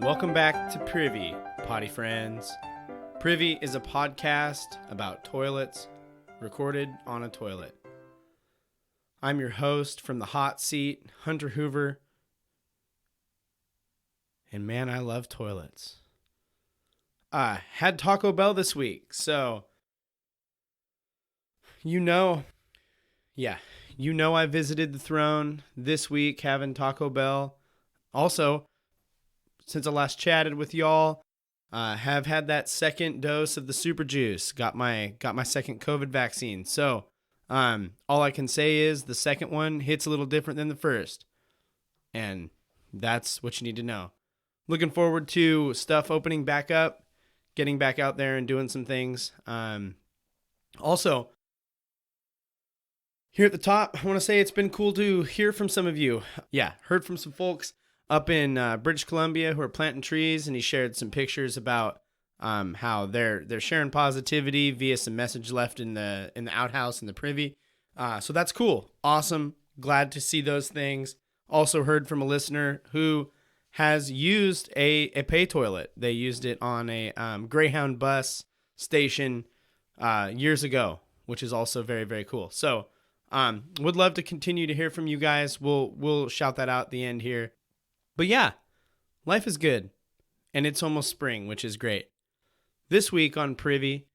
Welcome back to Privy, potty friends. Privy is a podcast about toilets, recorded on a toilet. I'm your host from the hot seat, Hunter Hoover. And man, I love toilets. I had Taco Bell this week, so you know I visited the throne this week having Taco Bell. Also, since I last chatted with y'all, have had that second dose of the super juice. Got my second COVID vaccine. So, all I can say is the second one hits a little different than the first. And that's what you need to know. Looking forward to stuff opening back up, getting back out there and doing some things. Also, here at the top, I want to say it's been cool to hear from some of you. Yeah, heard from some folks up in British Columbia who are planting trees, and he shared some pictures about how they're sharing positivity via some message left in the outhouse in the privy. So that's cool, awesome, glad to see those things. Also heard from a listener who has used a pay toilet. They used it on a Greyhound bus station years ago, which is also very, very cool. So would love to continue to hear from you guys. We'll shout that out at the end here. But yeah, life is good, and it's almost spring, which is great. This week on Privy,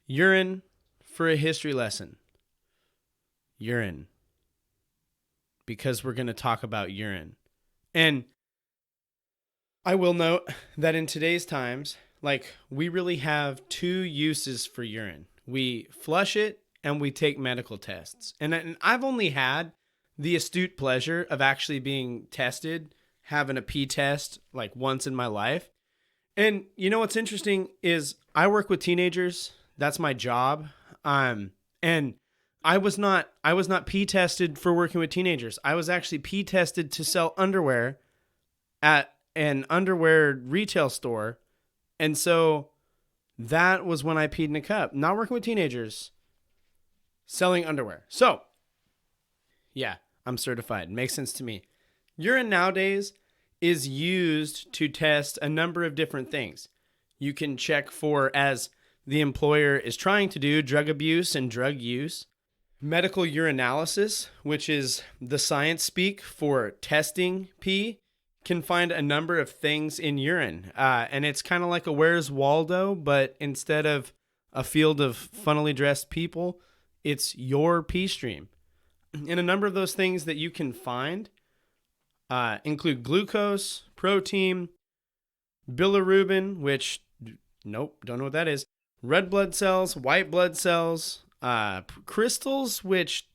urine for a history lesson. Urine. Because we're going to talk about urine. And I will note that in today's times, we really have two uses for urine. We flush it and we take medical tests. And I've only had the astute pleasure of actually being tested, having a pee test once in my life. And you know what's interesting is I work with teenagers. That's my job. And I was not pee tested for working with teenagers. I was actually pee tested to sell underwear at an underwear retail store. And so that was when I peed in a cup. Not working with teenagers, selling underwear. So yeah, I'm certified. Makes sense to me. Urine nowadays is used to test a number of different things. You can check for, as the employer is trying to do, drug abuse and drug use. Medical urinalysis, which is the science speak for testing pee, can find a number of things in urine. And it's kind of like a Where's Waldo, but instead of a field of funnily dressed people, it's your pee stream. And a number of those things that you can find include glucose, protein, bilirubin, which, nope, don't know what that is, red blood cells, white blood cells, crystals, which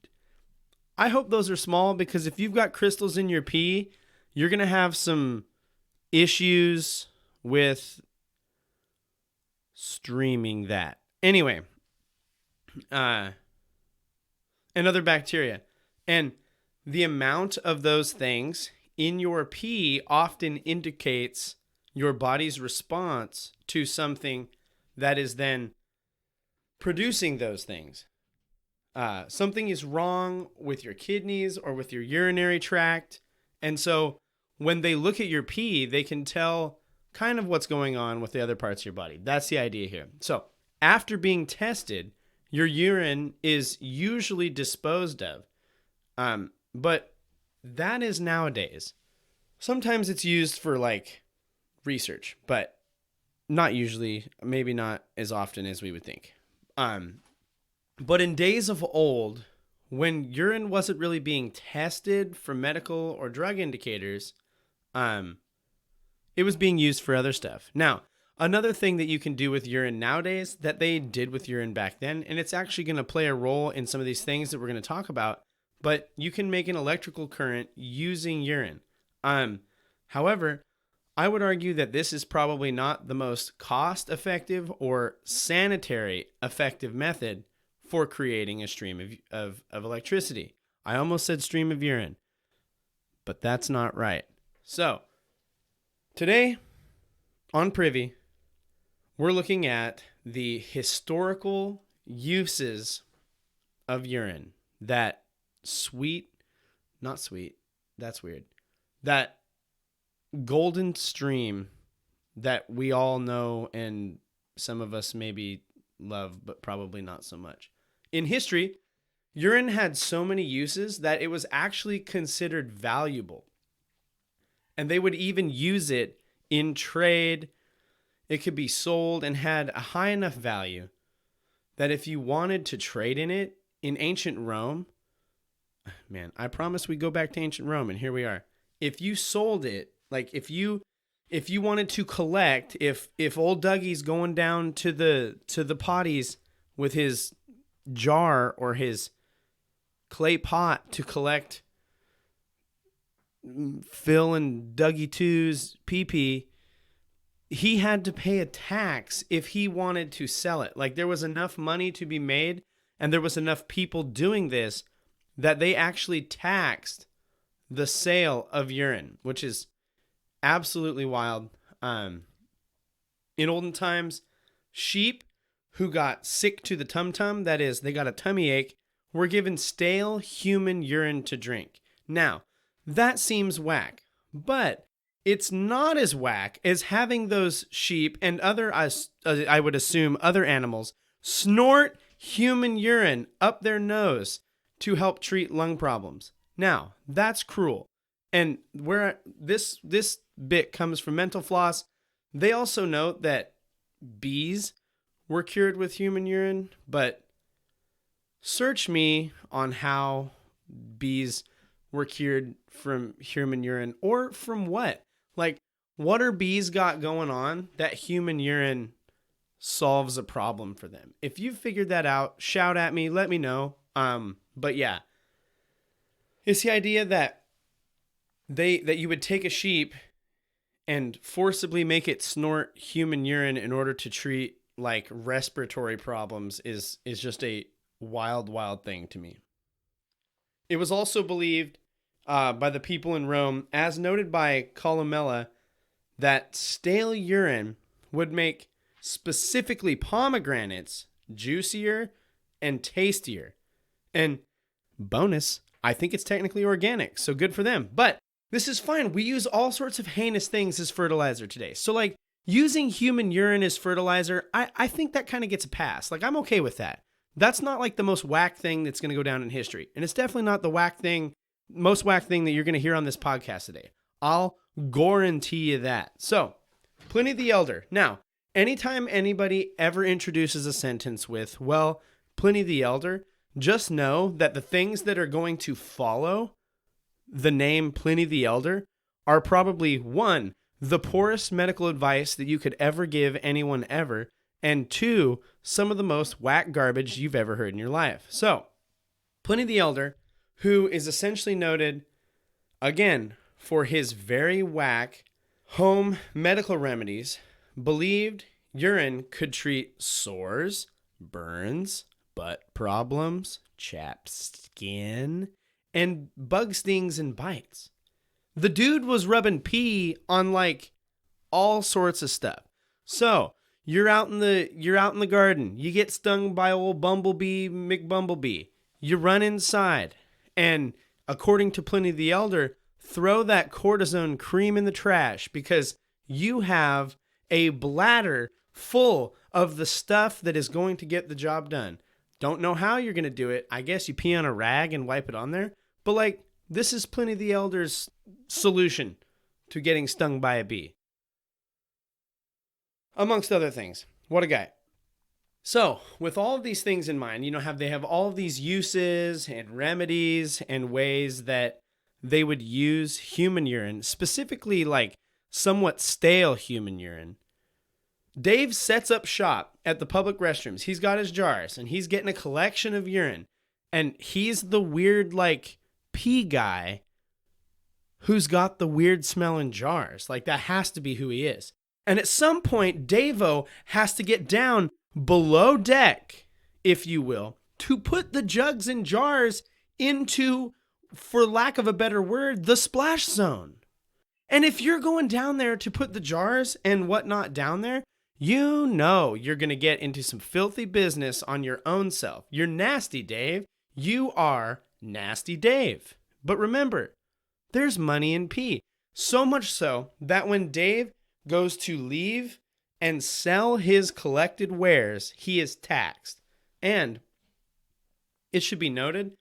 I hope those are small, because if you've got crystals in your pee, you're going to have some issues with streaming that. Anyway, and other bacteria. And the amount of those things in your pee often indicates your body's response to something that is then producing those things. Something is wrong with your kidneys or with your urinary tract. And so when they look at your pee, they can tell kind of what's going on with the other parts of your body. That's the idea here. So after being tested, your urine is usually disposed of. But that is nowadays. Sometimes it's used for research, but not usually, maybe not as often as we would think. But in days of old, when urine wasn't really being tested for medical or drug indicators, it was being used for other stuff. Now, another thing that you can do with urine nowadays that they did with urine back then, and it's actually going to play a role in some of these things that we're going to talk about, but you can make an electrical current using urine. However, I would argue that this is probably not the most cost-effective or sanitary effective method for creating a stream of electricity. I almost said stream of urine, but that's not right. So, today on Privy, we're looking at the historical uses of urine. That not sweet, that's weird. That golden stream that we all know and some of us maybe love, but probably not so much. In history, urine had so many uses that it was actually considered valuable. And they would even use it in trade. It could be sold and had a high enough value that if you wanted to trade in it in ancient Rome, man, I promise we go back to ancient Rome and here we are. If you sold it, like if you wanted to collect, if old Dougie's going down to the potties with his jar or his clay pot to collect Phil and Dougie 2's pee-pee, he had to pay a tax if he wanted to sell it. Like there was enough money to be made and there was enough people doing this that they actually taxed the sale of urine, which is absolutely wild. In olden times, sheep who got sick to the tum-tum, that is, they got a tummy ache, were given stale human urine to drink. Now, that seems whack, but it's not as whack as having those sheep and other, I would assume, other animals snort human urine up their nose to help treat lung problems. Now, that's cruel. And where this bit comes from Mental Floss, they also note that bees were cured with human urine, but search me on how bees were cured from human urine or from what? Like, what are bees got going on that human urine solves a problem for them? If you've figured that out, shout at me, let me know. But yeah, it's the idea that you would take a sheep and forcibly make it snort human urine in order to treat like respiratory problems is just a wild thing to me. It was also believed by the people in Rome, as noted by Columella, that stale urine would make specifically pomegranates juicier and tastier. And bonus, I think it's technically organic, so good for them. But this is fine. We use all sorts of heinous things as fertilizer today. So like using human urine as fertilizer, I think that kind of gets a pass. Like I'm okay with that. That's not like the most whack thing that's going to go down in history. And it's definitely not the most whack thing that you're going to hear on this podcast today. I'll guarantee you that. So, Pliny the Elder. Now, anytime anybody ever introduces a sentence with, well, Pliny the Elder, just know that the things that are going to follow the name Pliny the Elder are probably, one, the poorest medical advice that you could ever give anyone ever, and two, some of the most whack garbage you've ever heard in your life. So, Pliny the Elder, who is essentially noted, again, for his very whack home medical remedies, believed urine could treat sores, burns, butt problems, chapped skin, and bug stings and bites. The dude was rubbing pee on like all sorts of stuff. So, you're out in the garden, you get stung by old Bumblebee McBumblebee. You run inside, and according to Pliny the Elder, throw that cortisone cream in the trash because you have a bladder full of the stuff that is going to get the job done. Don't know how you're going to do it. I guess you pee on a rag and wipe it on there. But like, this is Pliny the Elder's solution to getting stung by a bee. Amongst other things. What a guy. So, with all of these things in mind, they have all of these uses and remedies and ways that they would use human urine, specifically like somewhat stale human urine. Dave sets up shop at the public restrooms. He's got his jars and he's getting a collection of urine. And he's the weird like pee guy who's got the weird smelling jars. Like that has to be who he is. And at some point, Davo has to get down below deck, if you will, to put the jugs and jars into, for lack of a better word, the splash zone. And if you're going down there to put the jars and whatnot down there, you know you're going to get into some filthy business on your own self. You're nasty, Dave. You are nasty Dave. But remember, there's money in pee. So much so that when Dave goes to leave and sell his collected wares, he is taxed. And it should be noted,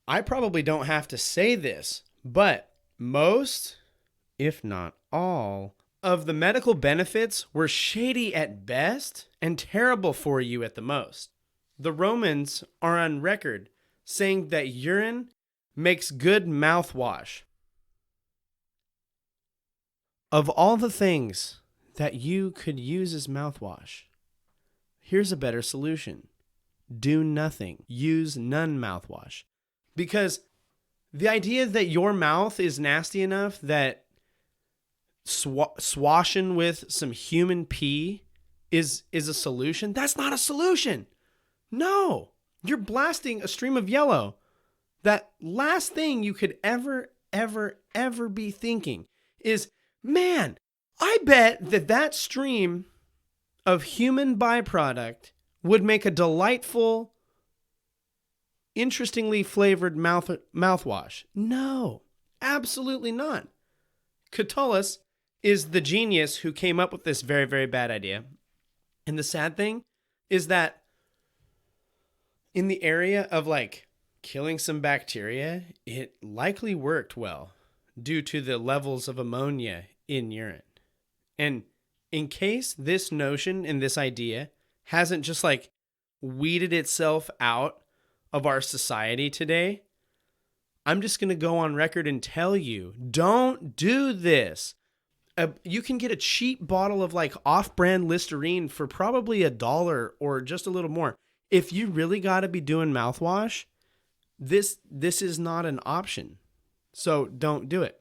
I probably don't have to say this, but most, if not all, of the medical benefits were shady at best and terrible for you at the most. The Romans are on record saying that urine makes good mouthwash. Of all the things that you could use as mouthwash, here's a better solution. Do nothing. Use none mouthwash. Because the idea that your mouth is nasty enough that swashing with some human pee is a solution, that's not a solution. No. You're blasting a stream of yellow. That last thing you could ever be thinking is, man, I bet that stream of human byproduct would make a delightful, interestingly flavored mouthwash. No, absolutely not. Catullus is the genius who came up with this very, very bad idea. And the sad thing is that in the area of like killing some bacteria, it likely worked well due to the levels of ammonia in urine. And in case this notion and this idea hasn't just like weeded itself out of our society today, I'm just going to go on record and tell you, don't do this. You can get a cheap bottle of like off-brand Listerine for probably $1 or just a little more. If you really got to be doing mouthwash, this is not an option. So don't do it.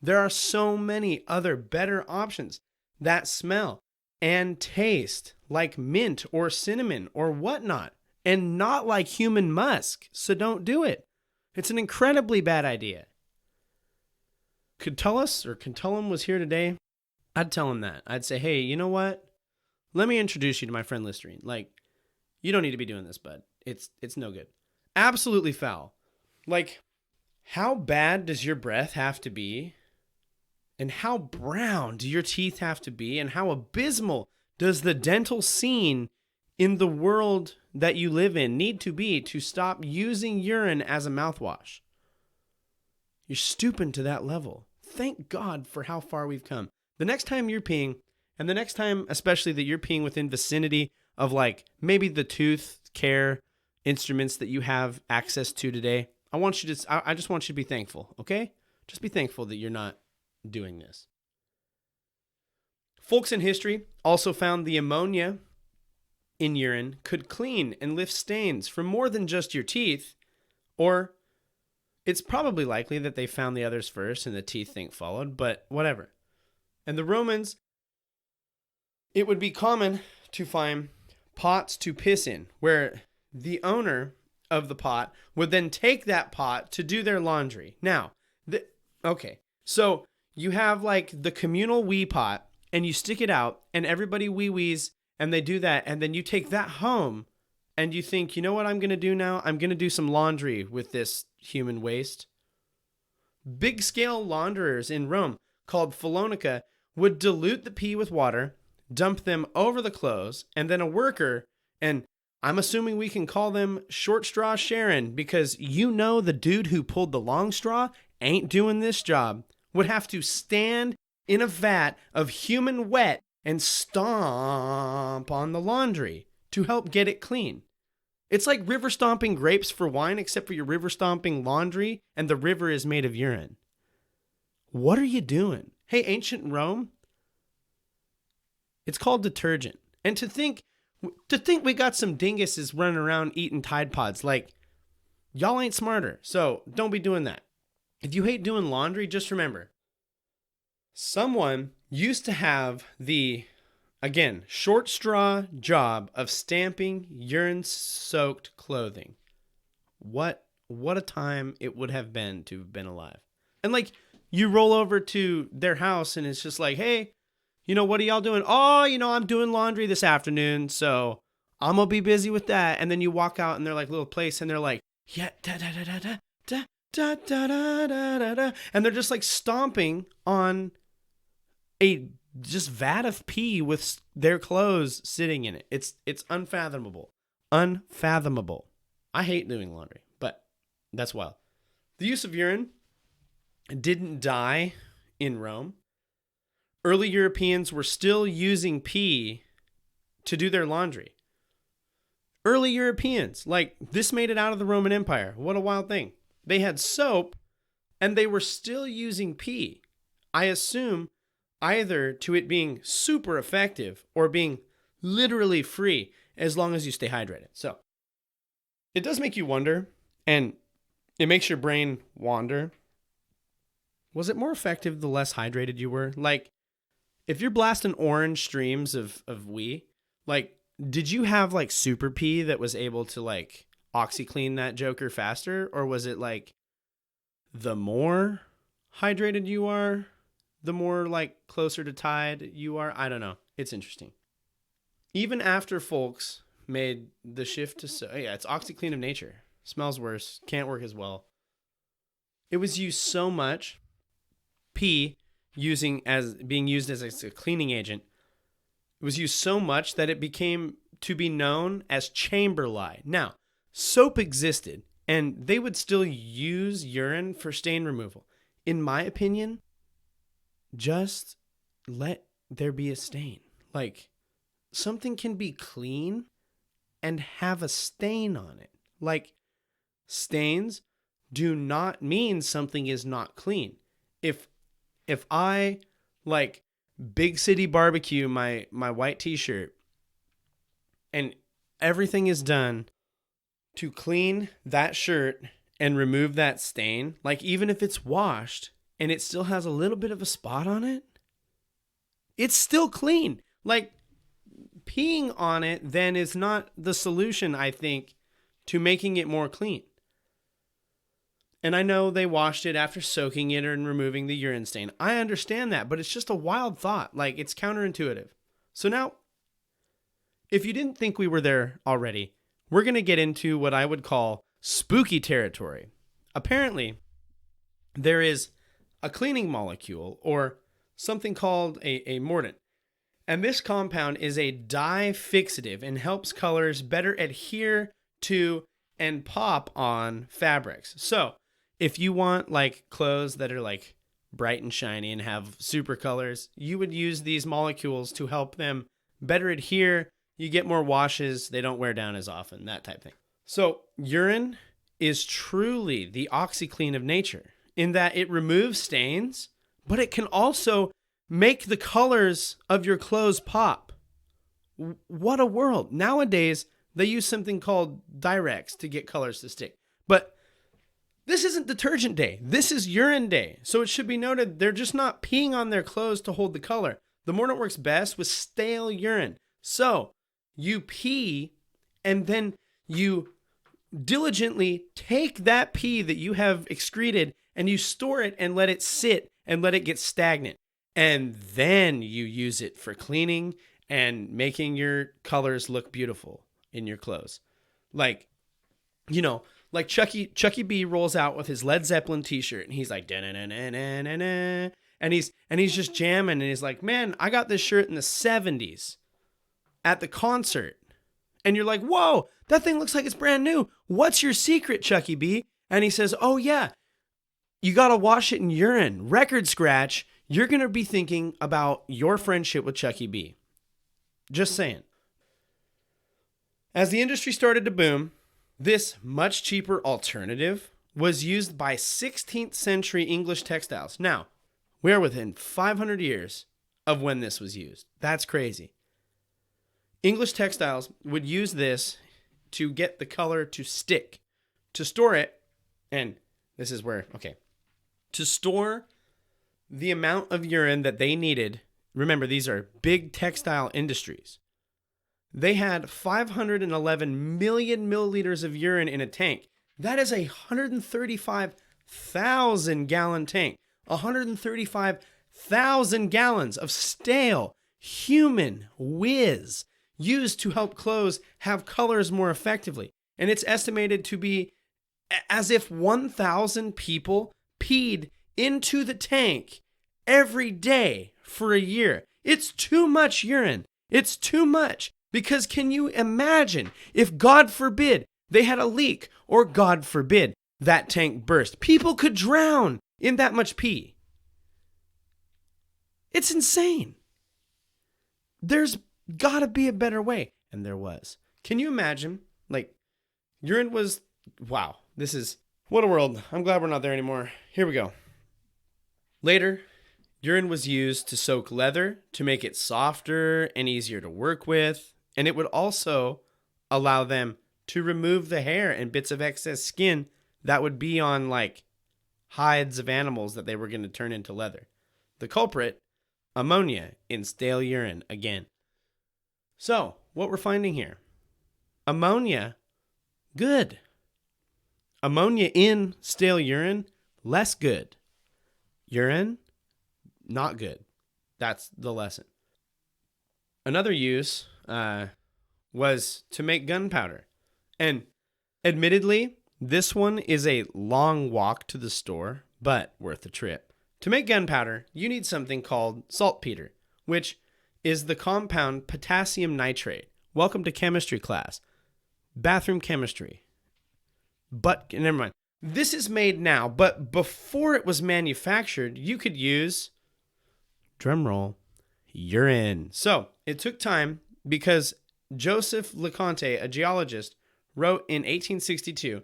There are so many other better options that smell and taste like mint or cinnamon or whatnot, and not like human musk. So don't do it. It's an incredibly bad idea. Catullum was here today, I'd tell him that. I'd say, hey, you know what? Let me introduce you to my friend Listerine. Like, you don't need to be doing this, bud. It's no good. Absolutely foul. Like, how bad does your breath have to be? And how brown do your teeth have to be? And how abysmal does the dental scene in the world that you live in need to be to stop using urine as a mouthwash? You're stooping to that level. Thank God for how far we've come. The next time you're peeing, and the next time especially that you're peeing within vicinity of like maybe the tooth care instruments that you have access to today, I just want you to be thankful, okay? Just be thankful that you're not doing this. Folks in history also found the ammonia in urine could clean and lift stains from more than just your teeth, or it's probably likely that they found the others first and the teeth thing followed, but whatever. And the Romans, it would be common to find pots to piss in, where the owner of the pot would then take that pot to do their laundry. Now, so you have like the communal wee pot, and you stick it out, and everybody wee-wees, and they do that, and then you take that home, and you think, you know what I'm going to do now? I'm going to do some laundry with this human waste. Big-scale launderers in Rome, called Phalonica, would dilute the pee with water, dump them over the clothes, and then a worker, and I'm assuming we can call them Short Straw Sharon, because you know the dude who pulled the long straw ain't doing this job, would have to stand in a vat of human wet and stomp on the laundry to help get it clean. It's like river stomping grapes for wine, except for your river stomping laundry, and the river is made of urine. What are you doing? Hey, ancient Rome, it's called detergent. And to think we got some dinguses running around eating Tide Pods, like, y'all ain't smarter, so don't be doing that. If you hate doing laundry, just remember, someone used to have the, again, short straw job of stamping urine-soaked clothing. What a time it would have been to have been alive. And like, you roll over to their house and it's just like, hey, what are y'all doing? Oh, I'm doing laundry this afternoon, so I'm going to be busy with that. And then you walk out and they're like little place and they're like, yeah, da da da da da da da da da da da, and they're just like stomping on a just vat of pee with their clothes sitting in it. It's unfathomable. Unfathomable. I hate doing laundry, but that's wild. The use of urine didn't die in Rome. Early Europeans were still using pee to do their laundry. Early Europeans, like, this made it out of the Roman Empire. What a wild thing. They had soap and they were still using pee. I assume either to it being super effective or being literally free as long as you stay hydrated. So it does make you wonder, and it makes your brain wander. Was it more effective the less hydrated you were? Like, if you're blasting orange streams of wee, like, did you have like super pee that was able to like OxyClean that joker faster? Or was it like the more hydrated you are, the more like closer to tide you are? I don't know. It's interesting. Even after folks made the shift to it's OxyClean of nature. Smells worse. Can't work as well. It was used so much. Pee being used as a cleaning agent. It was used so much that it became to be known as chamber lye. Now, soap existed, and they would still use urine for stain removal. In my opinion, just let there be a stain. Like, something can be clean and have a stain on it. Like, stains do not mean something is not clean. If I, like, big city barbecue my white t-shirt and everything is done to clean that shirt and remove that stain, like, even if it's washed and it still has a little bit of a spot on it, it's still clean. Like, peeing on it then is not the solution, I think, to making it more clean. And I know they washed it after soaking it and removing the urine stain. I understand that, but it's just a wild thought. Like, it's counterintuitive. So now, if you didn't think we were there already, we're going to get into what I would call spooky territory. Apparently, there is a cleaning molecule, or something called a mordant. And this compound is a dye fixative and helps colors better adhere to and pop on fabrics. So, if you want like clothes that are like bright and shiny and have super colors, you would use these molecules to help them better adhere. You get more washes. They don't wear down as often, that type of thing. So urine is truly the OxyClean of nature in that it removes stains, but it can also make the colors of your clothes pop. What a world. Nowadays, they use something called Direx to get colors to stick. But this isn't detergent day. This is urine day. So it should be noted, they're just not peeing on their clothes to hold the color. The mordant works best with stale urine. So you pee and then you diligently take that pee that you have excreted and you store it and let it sit and let it get stagnant. And then you use it for cleaning and making your colors look beautiful in your clothes. Like, you know, like Chucky B rolls out with his Led Zeppelin t-shirt and he's like, da-na-na-na-na-na-na. And he's just jamming and he's like, man, I got this shirt in the 70s at the concert. And you're like, whoa, that thing looks like it's brand new. What's your secret, Chucky B? And he says, oh yeah, you got to wash it in urine. Record scratch. You're going to be thinking about your friendship with Chucky B. Just saying. As the industry started to boom, this much cheaper alternative was used by 16th century English textiles. Now, we are within 500 years of when this was used. That's crazy. English textiles would use this to get the color to stick, to store it, and this is where, okay, to store the amount of urine that they needed. Remember, these are big textile industries. They had 511 million milliliters of urine in a tank. That is a 135,000 gallon tank. 135,000 gallons of stale human whiz used to help clothes have colors more effectively. And it's estimated to be as if 1,000 people peed into the tank every day for a year. It's too much urine. It's too much. Because can you imagine if, God forbid, they had a leak, or God forbid, that tank burst? People could drown in that much pee. It's insane. There's got to be a better way. And there was. Can you imagine? Like, urine was, wow, this is, what a world. I'm glad we're not there anymore. Here we go. Later, urine was used to soak leather to make it softer and easier to work with. And it would also allow them to remove the hair and bits of excess skin that would be on like hides of animals that they were going to turn into leather. The culprit, ammonia in stale urine again. So, what we're finding here, ammonia, good. Ammonia in stale urine, less good. Urine, not good. That's the lesson. Another use was to make gunpowder. And admittedly, this one is a long walk to the store, but worth the trip. To make gunpowder, you need something called saltpeter, which is the compound potassium nitrate. Welcome to chemistry class. Bathroom chemistry. But, never mind. This is made now, but before it was manufactured, you could use, drumroll, urine. So, it took time because Joseph LeConte, a geologist, wrote in 1862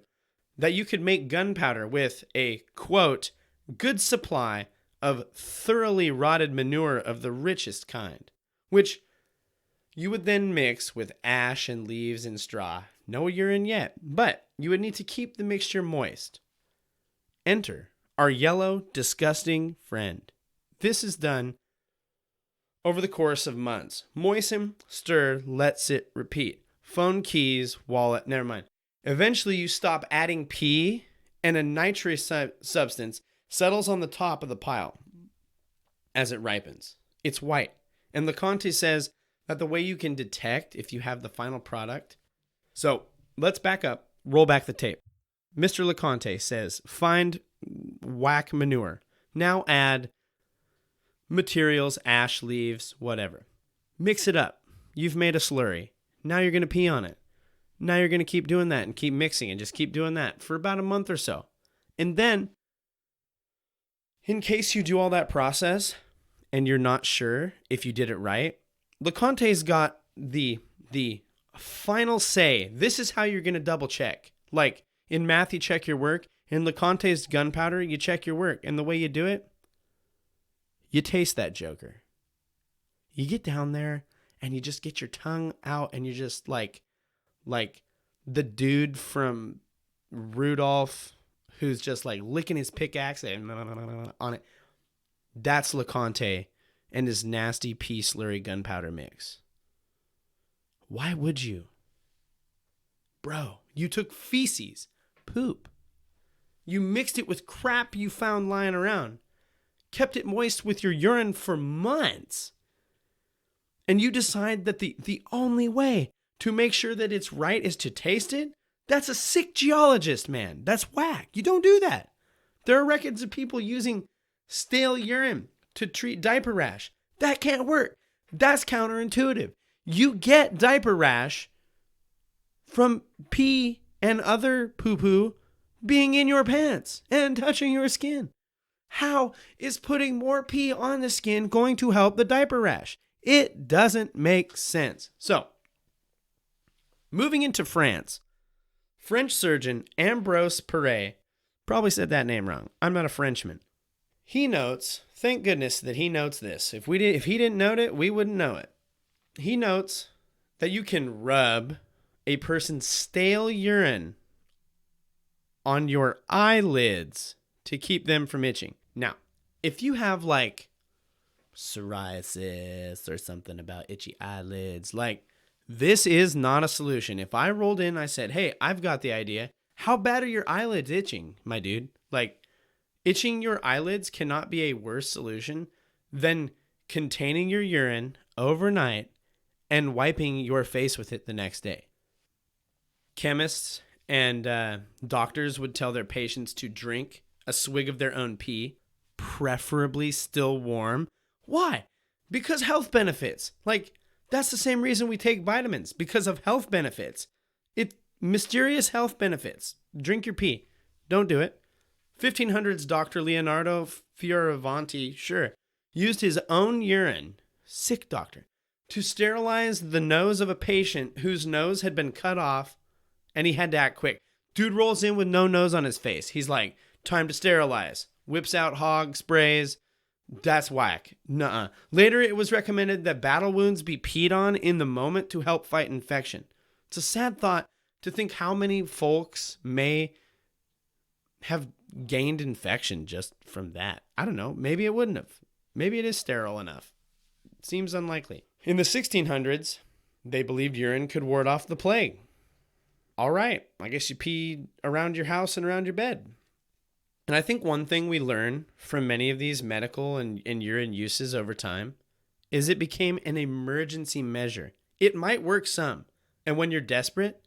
that you could make gunpowder with a, quote, good supply of thoroughly rotted manure of the richest kind, which you would then mix with ash and leaves and straw. No urine yet, but you would need to keep the mixture moist. Enter our yellow, disgusting friend. This is done over the course of months. Moisten, stir, let sit, repeat. Phone, keys, wallet, never mind. Eventually you stop adding pee and a nitrous substance settles on the top of the pile as it ripens. It's white. And LeConte says that the way you can detect if you have the final product. So let's back up, roll back the tape. Mr. LeConte says, find whack manure. Now add materials, ash, leaves, whatever. Mix it up. You've made a slurry. Now you're going to pee on it. Now you're going to keep doing that and keep mixing and just keep doing that for about a month or so. And then, in case you do all that process and you're not sure if you did it right, LeConte's got the final say. This is how you're going to double check. Like in math, you check your work. In LeConte's gunpowder, you check your work. And the way you do it, you taste that joker. You get down there and you just get your tongue out and you're just like the dude from Rudolph who's just like licking his pickaxe and on it. That's LeConte and his nasty pea slurry gunpowder mix. Why would you? Bro, you took feces, poop. You mixed it with crap you found lying around. Kept it moist with your urine for months. And you decide that the only way to make sure that it's right is to taste it? That's a sick geologist, man. That's whack. You don't do that. There are records of people using stale urine to treat diaper rash. That can't work. That's counterintuitive. You get diaper rash from pee and other poo-poo being in your pants and touching your skin. How is putting more pee on the skin going to help the diaper rash? It doesn't make sense. So, moving into France, French surgeon Ambrose Paré, probably said that name wrong. I'm not a Frenchman. He notes, thank goodness that he notes this. If he didn't note it, we wouldn't know it. He notes that you can rub a person's stale urine on your eyelids to keep them from itching. Now, if you have like psoriasis or something about itchy eyelids, like this is not a solution. If I rolled in, I said, hey, I've got the idea. How bad are your eyelids itching, my dude? Like itching your eyelids cannot be a worse solution than containing your urine overnight and wiping your face with it the next day. Chemists and doctors would tell their patients to drink a swig of their own pee, preferably still warm. Why? Because health benefits. Like, that's the same reason we take vitamins, because of health benefits. Mysterious health benefits. Drink your pee. Don't do it. 1500s Dr. Leonardo Fioravanti, sure, used his own urine, sick doctor, to sterilize the nose of a patient whose nose had been cut off, and he had to act quick. Dude rolls in with no nose on his face. He's like, time to sterilize. Whips out hog sprays. That's whack. Nuh-uh. Later, it was recommended that battle wounds be peed on in the moment to help fight infection. It's a sad thought to think how many folks may have gained infection just from that. I don't know. Maybe it wouldn't have. Maybe it is sterile enough. It seems unlikely. In the 1600s, they believed urine could ward off the plague. All right. I guess you pee around your house and around your bed. And I think one thing we learn from many of these medical and urine uses over time is it became an emergency measure. It might work some. And when you're desperate,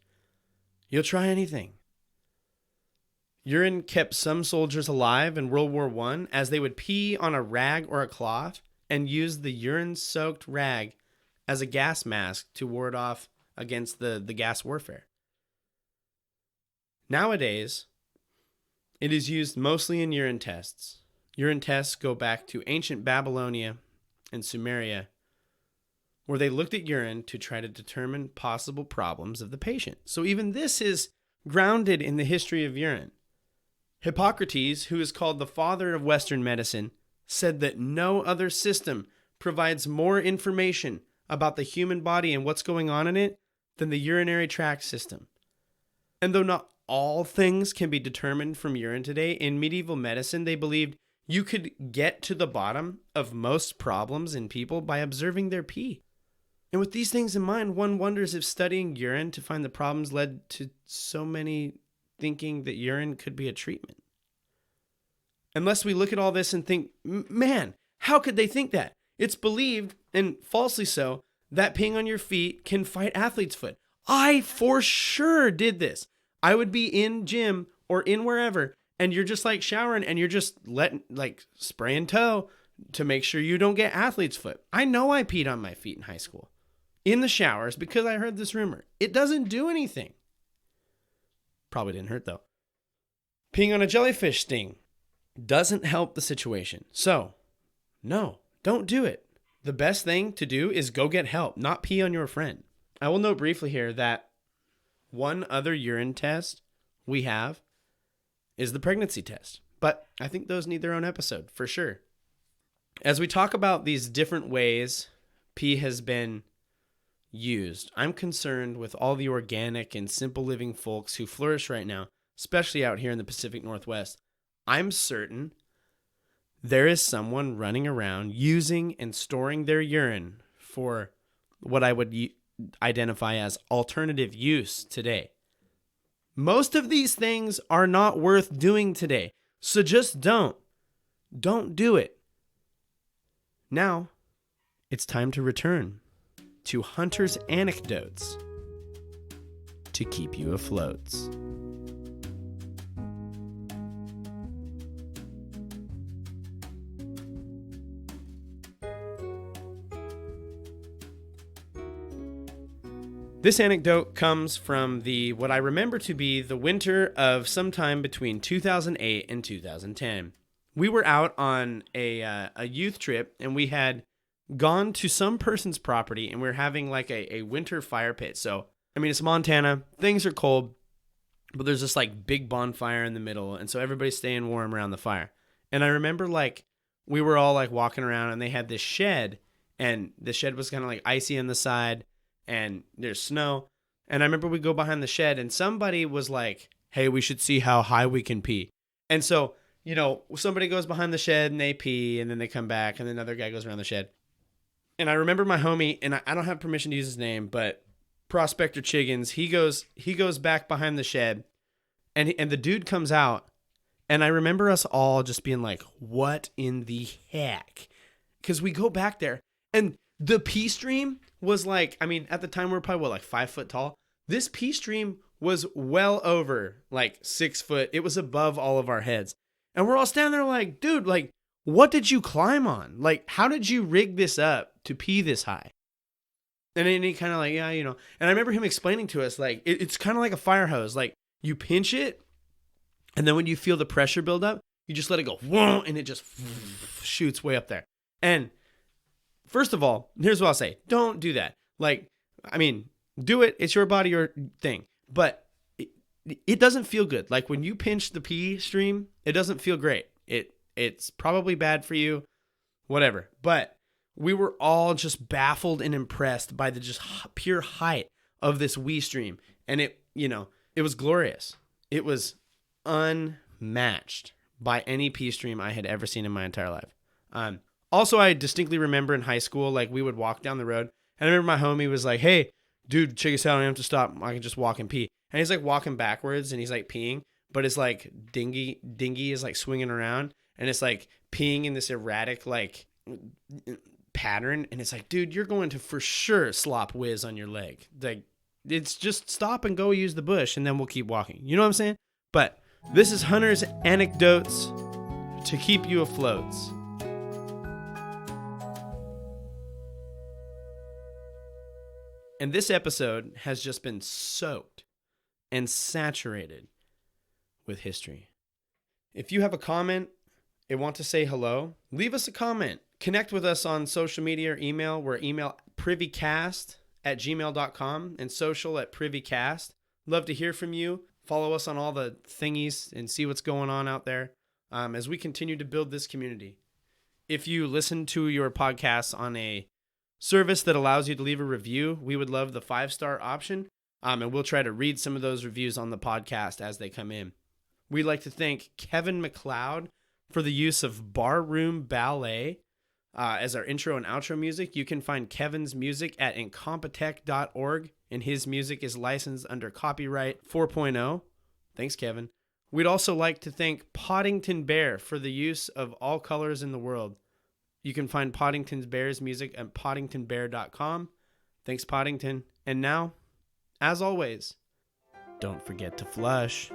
you'll try anything. Urine kept some soldiers alive in World War I as they would pee on a rag or a cloth and use the urine-soaked rag as a gas mask to ward off against the gas warfare. Nowadays, it is used mostly in urine tests. Urine tests go back to ancient Babylonia and Sumeria, where they looked at urine to try to determine possible problems of the patient. So even this is grounded in the history of urine. Hippocrates, who is called the father of Western medicine, said that no other system provides more information about the human body and what's going on in it than the urinary tract system. And though not all things can be determined from urine today, in medieval medicine, they believed you could get to the bottom of most problems in people by observing their pee. And with these things in mind, one wonders if studying urine to find the problems led to so many thinking that urine could be a treatment. Unless we look at all this and think, man, how could they think that? It's believed, and falsely so, that peeing on your feet can fight athlete's foot. I for sure did this. I would be in gym or in wherever, and you're just like showering and you're just spraying toe to make sure you don't get athlete's foot. I know I peed on my feet in high school in the showers because I heard this rumor. It doesn't do anything. Probably didn't hurt though. Peeing on a jellyfish sting doesn't help the situation. So, no, don't do it. The best thing to do is go get help, not pee on your friend. I will note briefly here that one other urine test we have is the pregnancy test. But I think those need their own episode, for sure. As we talk about these different ways pee has been used, I'm concerned with all the organic and simple living folks who flourish right now, especially out here in the Pacific Northwest. I'm certain there is someone running around using and storing their urine for what I would identify as alternative use today. Most of these things are not worth doing today, so just don't do it. Now, it's time to return to Hunter's Anecdotes to keep you afloat. This anecdote comes from what I remember to be the winter of sometime between 2008 and 2010. We were out on a youth trip, and we had gone to some person's property, and we were having like a winter fire pit. So, I mean, it's Montana, things are cold, but there's this like big bonfire in the middle, and so everybody's staying warm around the fire. And I remember like we were all like walking around, and they had this shed, and the shed was kind of like icy on the side, and there's snow. And I remember we go behind the shed, and somebody was like, hey, we should see how high we can pee. And so, you know, somebody goes behind the shed and they pee, and then they come back, and then another guy goes around the shed. And I remember my homie, and I don't have permission to use his name, but Prospector Chiggins, he goes back behind the shed, and the dude comes out, and I remember us all just being like, what in the heck? Because we go back there, and the pee stream was like, I mean, at the time we were probably, like 5 foot tall. This pee stream was well over like 6 foot. It was above all of our heads. And we're all standing there like, dude, like, what did you climb on? Like, how did you rig this up to pee this high? And then he kind of like, yeah, you know. And I remember him explaining to us, like, it's kind of like a fire hose. Like, you pinch it, and then when you feel the pressure build up, you just let it go, whoa, and it just shoots way up there. And first of all, here's what I'll say. Don't do that. Like, I mean, do it. It's your body, your thing. But it doesn't feel good. Like, when you pinch the pee stream, it doesn't feel great. It's probably bad for you, whatever. But we were all just baffled and impressed by the just pure height of this wee stream. And it was glorious. It was unmatched by any pee stream I had ever seen in my entire life. Also, I distinctly remember in high school, like, we would walk down the road, and I remember my homie was like, hey, dude, check us out. I don't have to stop. I can just walk and pee. And he's like walking backwards, and he's like peeing, but his like dinghy is like swinging around, and it's like peeing in this erratic like pattern. And it's like, dude, you're going to for sure slop whiz on your leg. Like, it's just stop and go use the bush, and then we'll keep walking. You know what I'm saying? But this is Hunter's Anecdotes to keep you afloat. And this episode has just been soaked and saturated with history. If you have a comment and want to say hello, leave us a comment. Connect with us on social media or email. We're email privycast@gmail.com and social @privycast. Love to hear from you. Follow us on all the thingies and see what's going on out there as we continue to build this community. If you listen to your podcasts on a service that allows you to leave a review, we would love the 5-star option. And we'll try to read some of those reviews on the podcast as they come in. We'd like to thank Kevin MacLeod for the use of Barroom Ballet as our intro and outro music. You can find Kevin's music at incompetech.org, and his music is licensed under copyright 4.0. Thanks, Kevin. We'd also like to thank Podington Bear for the use of All Colors in the World. You can find Podington Bear's music at podingtonbear.com. Thanks, Podington. And now, as always, don't forget to flush.